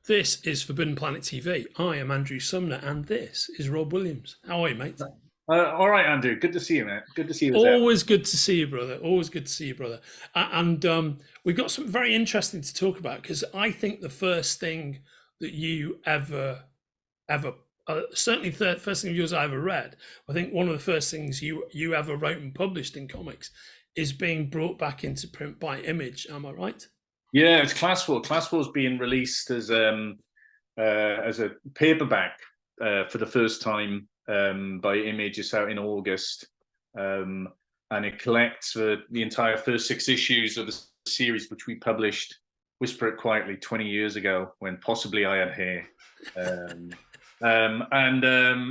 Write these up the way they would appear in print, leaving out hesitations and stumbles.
This is Forbidden Planet TV. I am Andrew Sumner, and this is Rob Williams. How are you, mate? All right, Andrew. Good to see you, man. Good to see you as ever. Always good to see you, brother. Always good to see you, brother. And we've got something very interesting to talk about, because I think the first thing that you ever, certainly the first thing of yours I ever read, I think one of the first things you ever wrote and published in comics is being brought back into print by Image. Am I right? Yeah, it's Class War. Class War's being released as a paperback for the first time by Image. It's out in August, and it collects the entire first 6 issues of the series, which we published, whisper it quietly, 20 years ago, when possibly I had hair.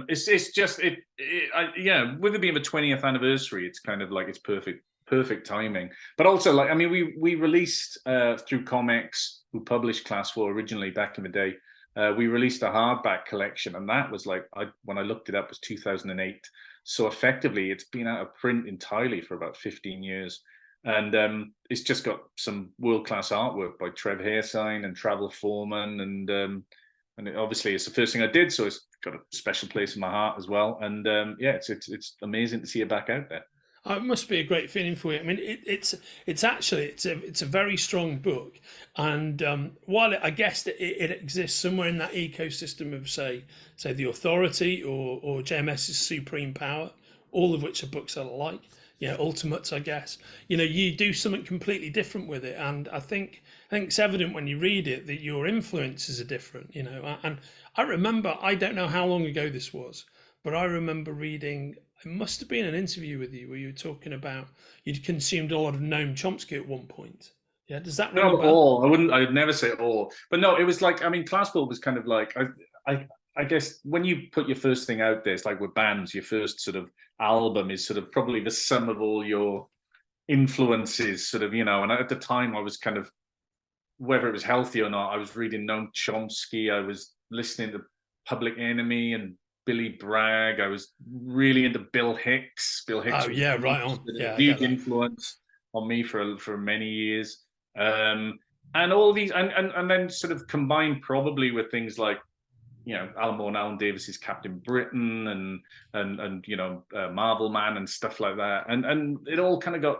It's just yeah, with it being the 20th anniversary, it's kind of like it's perfect timing. But also, like, I mean, we released through Comics, who published Class War originally back in the day. We released a hardback collection, and that was like, when I looked it up, it was 2008. So effectively, it's been out of print entirely for about 15 years. And it's just got some world-class artwork by Trevor Hairsine and Foreman, and obviously it's the first thing I did, so it's got a special place in my heart as well. And yeah, it's amazing to see it back out there. It must be a great feeling for you. I mean, it's a very strong book, and while I guess that it exists somewhere in that ecosystem of say the Authority or JMS's Supreme Power, all of which are books I like. Ultimates, I guess. You do something completely different with it, and I think it's evident when you read it that your influences are different. And I remember, I don't know how long ago this was, but I remember reading. It must have been an interview with you where you were talking about you'd consumed a lot of Noam Chomsky at one point. Yeah, does that ring a Not bell? all. I'd never say all. But no, it was like, I mean, Class War was kind of like, I guess when you put your first thing out there, it's like with bands, your first sort of album is sort of probably the sum of all your influences, sort of, and at the time I was kind of, whether it was healthy or not, I was reading Noam Chomsky, I was listening to Public Enemy and Billy Bragg. I was really into Bill Hicks. Bill Hicks was right on. Yeah, a huge influence on me for many years. And all these, and then sort of combined probably with things like, Alan Moore and Alan Davis's Captain Britain and Marvel Man and stuff like that. And it all kind of got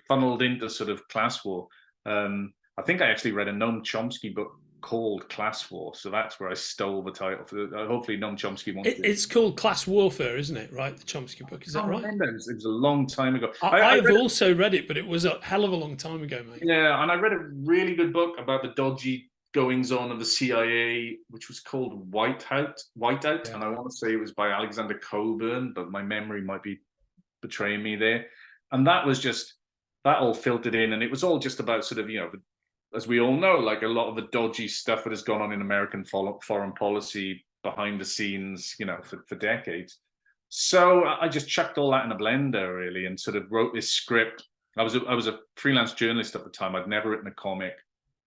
funneled into sort of Class War. I think I actually read a Noam Chomsky book called Class War, so that's where I stole the title for hopefully Noam Chomsky wants it's called Class Warfare, isn't it? Right, the Chomsky book, is that right? It was a long time ago. I've also read it, but it was a hell of a long time ago, mate. Yeah, and I read a really good book about the dodgy goings on of the CIA, which was called Whiteout, yeah. And I want to say it was by Alexander Coburn, but my memory might be betraying me there. And that all filtered in, and it was all just about sort of, as we all know, like a lot of the dodgy stuff that has gone on in American foreign policy behind the scenes, for decades. So I just chucked all that in a blender, really, and sort of wrote this script. I was a freelance journalist at the time. I'd never written a comic.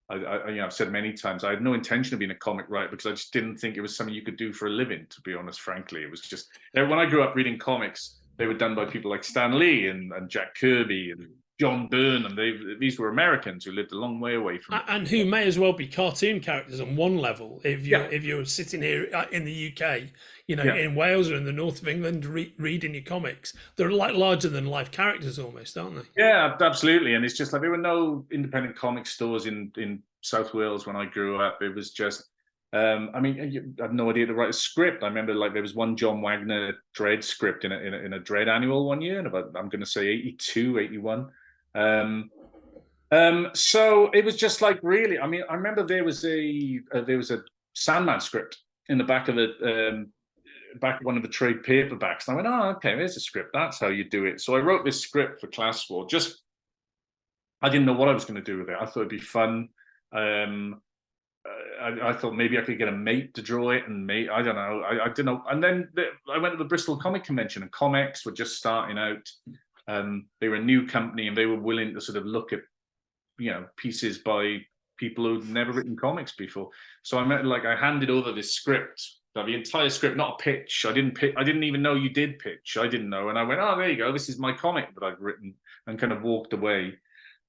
I've said many times I had no intention of being a comic writer, because I just didn't think it was something you could do for a living, to be honest. Frankly, it was just, when I grew up reading comics, they were done by people like Stan Lee and Jack Kirby and John Byrne, and these were Americans who lived a long way away from and who may as well be cartoon characters on one level. If you're sitting here in the UK, in Wales or in the north of England, reading your comics, they're like larger than life characters almost, aren't they? Yeah, absolutely. And it's just like, there were no independent comic stores in South Wales when I grew up. It was just, I mean, I had no idea to write a script. I remember, like, there was one John Wagner Dredd script in a Dredd annual one year, in about, I'm going to say 82, 81. So it was just like, really, I mean, I remember there was a Sandman script in the back of one of the trade paperbacks. And I went, oh, okay, there's a script. That's how you do it. So I wrote this script for Class War. I didn't know what I was going to do with it. I thought it'd be fun. I thought maybe I could get a mate to draw it, and I don't know. I didn't know. And then I went to the Bristol Comic Convention, and comics were just starting out. They were a new company, and they were willing to sort of look at, pieces by people who'd never written comics before. So I handed over this script, the entire script, not a pitch. I didn't even know you did pitch. I didn't know. And I went, oh, there you go. This is my comic that I've written, and kind of walked away.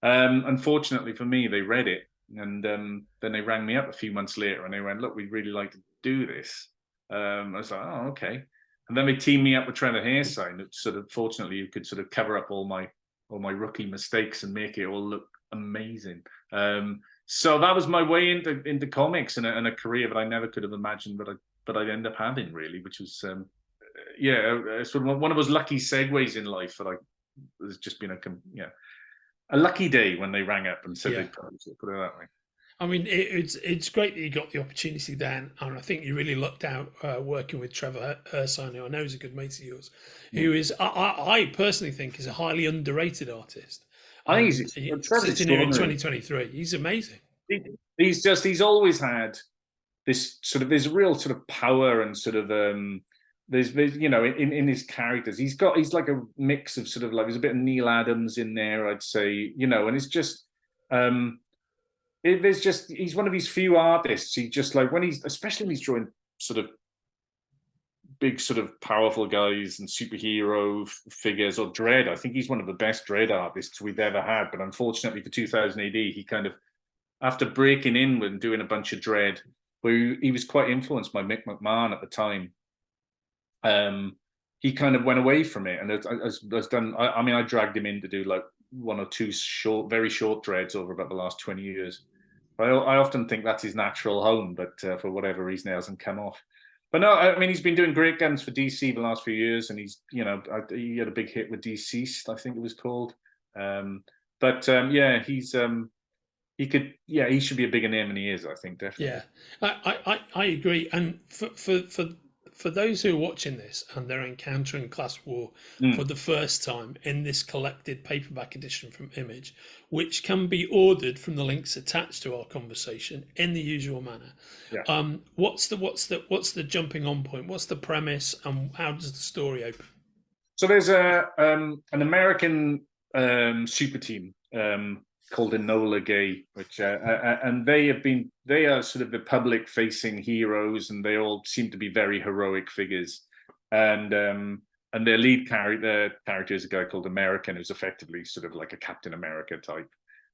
Unfortunately for me, they read it, And then they rang me up a few months later and they went, look, we'd really like to do this. I was like, oh, okay. And then they teamed me up with Trevor Hairsine, that sort of, fortunately, you could sort of cover up all my rookie mistakes and make it all look amazing. So that was my way into comics and a career that I never could have imagined, but I'd end up having, really, which was sort of one of those lucky segues in life that has just been a lucky day when they rang up and said they'd put it that way. I mean, it's great that you got the opportunity then, and I think you really lucked out working with Trevor Hairsine, who I know is a good mate of yours, who is, I personally think, is a highly underrated artist. I think he's sitting here in 2023. He's amazing. He's always had this sort of, there's a real sort of power and sort of there's you know, in his characters, he's like a mix of sort of like, there's a bit of Neil Adams in there, I'd say, you know, and it's just he's one of these few artists. He just, like, especially when he's drawing sort of big, sort of powerful guys and superhero figures, or Dredd. I think he's one of the best Dredd artists we've ever had. But unfortunately for 2000 AD, he kind of, after breaking in and doing a bunch of Dredd, where he was quite influenced by Mick McMahon at the time, he kind of went away from it and has done. I mean, I dragged him in to do like one or two very short Dredds over about the last 20 years. I often think that's his natural home, but for whatever reason, it hasn't come off. But no, I mean, he's been doing great guns for DC the last few years, and he's, you know, he had a big hit with DCeased, I think it was called. Yeah, he should be a bigger name than he is, I think, definitely. Yeah, I agree. And for those who are watching this and they're encountering class war for the first time in this collected paperback edition from Image, which can be ordered from the links attached to our conversation in the usual manner. Yeah. What's the jumping on point? What's the premise, and how does the story open? So there's an American super team called Enola Gay, which and they are sort of the public facing heroes, and they all seem to be very heroic figures. And their lead character is a guy called American, who's effectively sort of like a Captain America type.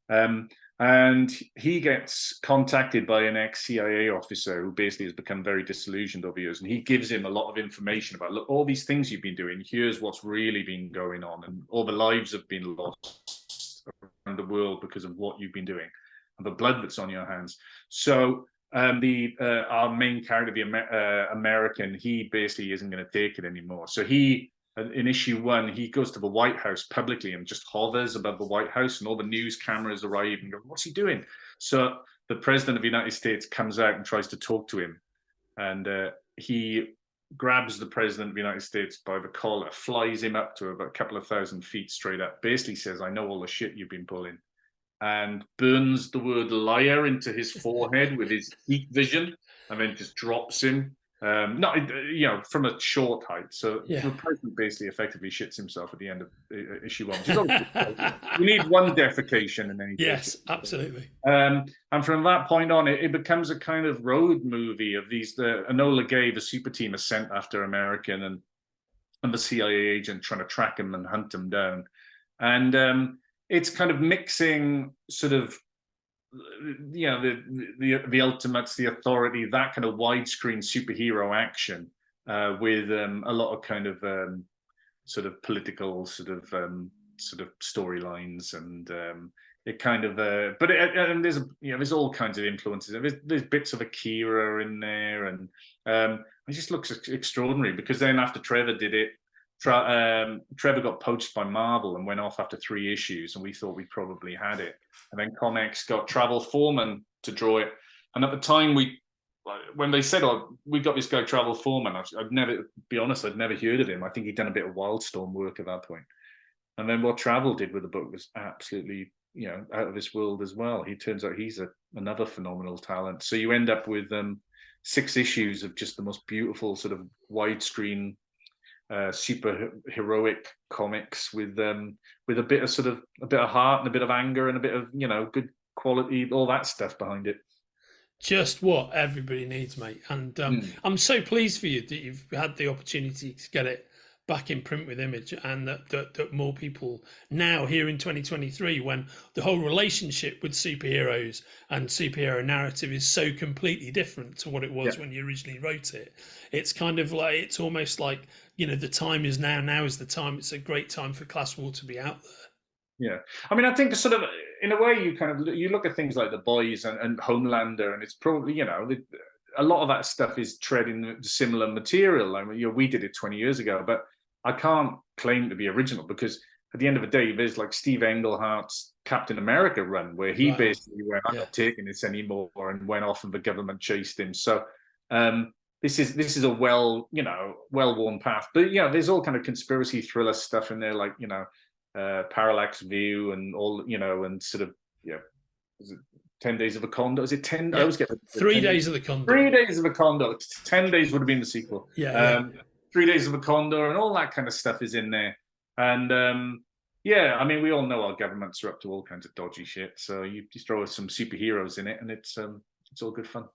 And he gets contacted by an ex-CIA officer who basically has become very disillusioned over years, and he gives him a lot of information about, look, all these things you've been doing, here's what's really been going on, and all the lives have been lost around the world because of what you've been doing and the blood that's on your hands. So our main character, the American, he basically isn't going to take it anymore. So he, in issue 1, he goes to the White House publicly and just hovers above the White House, and all the news cameras arrive and go, what's he doing? So the president of the United States comes out and tries to talk to him, and he grabs the president of the United States by the collar, flies him up to about a couple of thousand feet straight up, basically says, I know all the shit you've been pulling, and burns the word liar into his forehead with his heat vision, and then just drops him. Not, you know, from a short height. So the president basically effectively shits himself at the end of issue 1. You need one defecation and then absolutely. And from that point on, it becomes a kind of road movie of these. Enola Gay, the super team, is sent after American and the CIA agent trying to track him and hunt him down, and it's kind of mixing sort of, you know, the ultimates, the authority, that kind of widescreen superhero action with a lot of kind of sort of political sort of storylines, and it kind of and there's all kinds of influences. There's bits of Akira in there, and it just looks extraordinary, because then after Trevor did it, Trevor got poached by Marvel and went off after 3 issues, and we thought we probably had it. And then Comics got Foreman to draw it. And at the time, when they said, "Oh, we got this guy Foreman," I'd never heard of him. I think he'd done a bit of Wildstorm work at that point. And then what Travel did with the book was absolutely, you know, out of this world as well. He turns out he's another phenomenal talent. So you end up with 6 issues of just the most beautiful sort of widescreen, super heroic comics with a bit of heart and a bit of anger and a bit of, you know, good quality, all that stuff behind it. Just what everybody needs, mate. And I'm so pleased for you that you've had the opportunity to get it back in print with Image, and that more people now here in 2023, when the whole relationship with superheroes and superhero narrative is so completely different to what it was when you originally wrote it. It's kind of like, it's almost like, you know, the time is now is the time. It's a great time for Class War to be out there. Yeah, I mean, I think sort of in a way you kind of you look at things like The Boys and Homelander, and it's probably, you know, a lot of that stuff is treading similar material. I mean, you know, we did it 20 years ago, but I can't claim to be original, because at the end of the day, there's like Steve Englehart's Captain America run, where he basically went, I'm not taking this anymore, and went off and the government chased him. So this is a well-worn path. But you know, there's all kind of conspiracy thriller stuff in there, like, you know, Parallax View and all, you know, and sort of, yeah, is it 10 Days of a Condor? Is it 10? I always get 3 Days of the Condor. 3 Days of a Condor. 10 Days would have been the sequel. 3 Days of a Condor and all that kind of stuff is in there. And yeah, I mean, we all know our governments are up to all kinds of dodgy shit. So you throw some superheroes in it, and it's all good fun.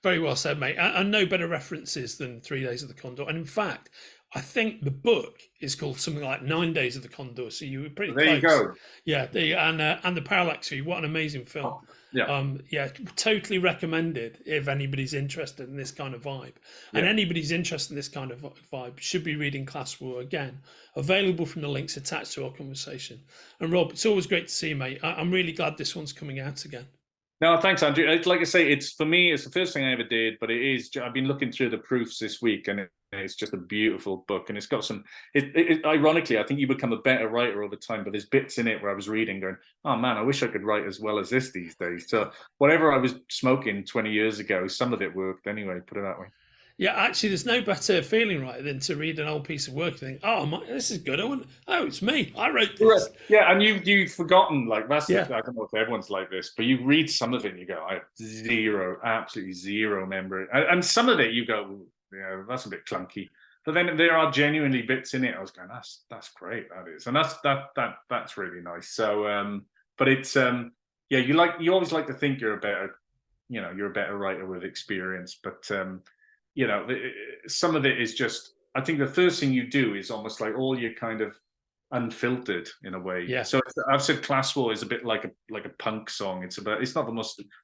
Very well said, mate. And no better references than 3 Days of the Condor. And in fact, I think the book is called something like 9 Days of the Condor. So you were pretty close. There you go. Yeah, and the Parallax View. What an amazing film. Oh, yeah. Yeah, totally recommended if anybody's interested in this kind of vibe. And anybody's interested in this kind of vibe should be reading Class War. Again, available from the links attached to our conversation. And Rob, it's always great to see you, mate. I'm really glad this one's coming out again. No, thanks, Andrew. Like I say, it's, for me, it's the first thing I ever did, but it is, I've been looking through the proofs this week, and it's just a beautiful book, and it's got some, ironically, I think you become a better writer over time, but there's bits in it where I was reading going, oh man, I wish I could write as well as this these days. So whatever I was smoking 20 years ago, some of it worked anyway, put it that way. Yeah, actually, there's no better feeling, right, than to read an old piece of work and think, oh, this is good. It's me. I wrote this. Yeah, and you've forgotten, like, that's, I don't know if everyone's like this, but you read some of it and you go, I have absolutely zero memory. And some of it you go, yeah, that's a bit clunky. But then there are genuinely bits in it. I was going, that's great, that is. And that's really nice. So, but it's, yeah, you always like to think you're a better writer with experience, but, you know, some of it is just, I think the first thing you do is almost like all your kind of unfiltered in a way. Yeah. So I've said Class War is a bit like a punk song.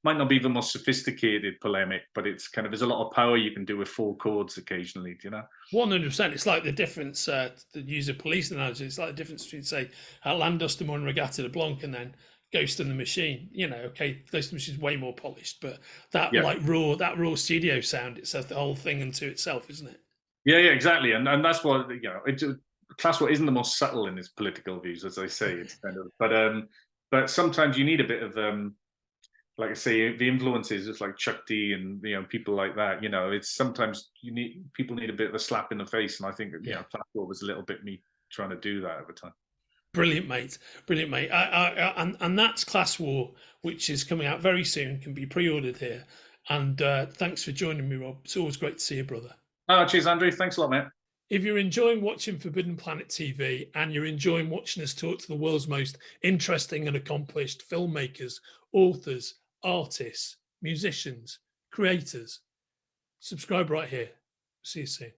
Might not be the most sophisticated polemic, but it's kind of, there's a lot of power you can do with 4 chords occasionally, do you know? 100%. It's like the difference, to use a police analogy, it's like the difference between, say, Outlandos de Mon Regatta de Blanc and then Ghost in the Machine. You know, okay, Ghost in the Machine is way more polished, but that raw studio sound, it's the whole thing unto itself, isn't it? Yeah, exactly. And that's what, you know, Class War isn't the most subtle in its political views, as I say. It's kind of, but sometimes you need a bit of, like I say, the influences, it's like Chuck D and, you know, people like that. You know, it's sometimes people need a bit of a slap in the face, and I think you know, Class War was a little bit me trying to do that at the time. Brilliant, mate. Brilliant, mate. And that's Class War, which is coming out very soon, can be pre-ordered here. And thanks for joining me, Rob. It's always great to see you, brother. Oh, cheers, Andrew. Thanks a lot, mate. If you're enjoying watching Forbidden Planet TV and you're enjoying watching us talk to the world's most interesting and accomplished filmmakers, authors, artists, musicians, creators, subscribe right here. See you soon.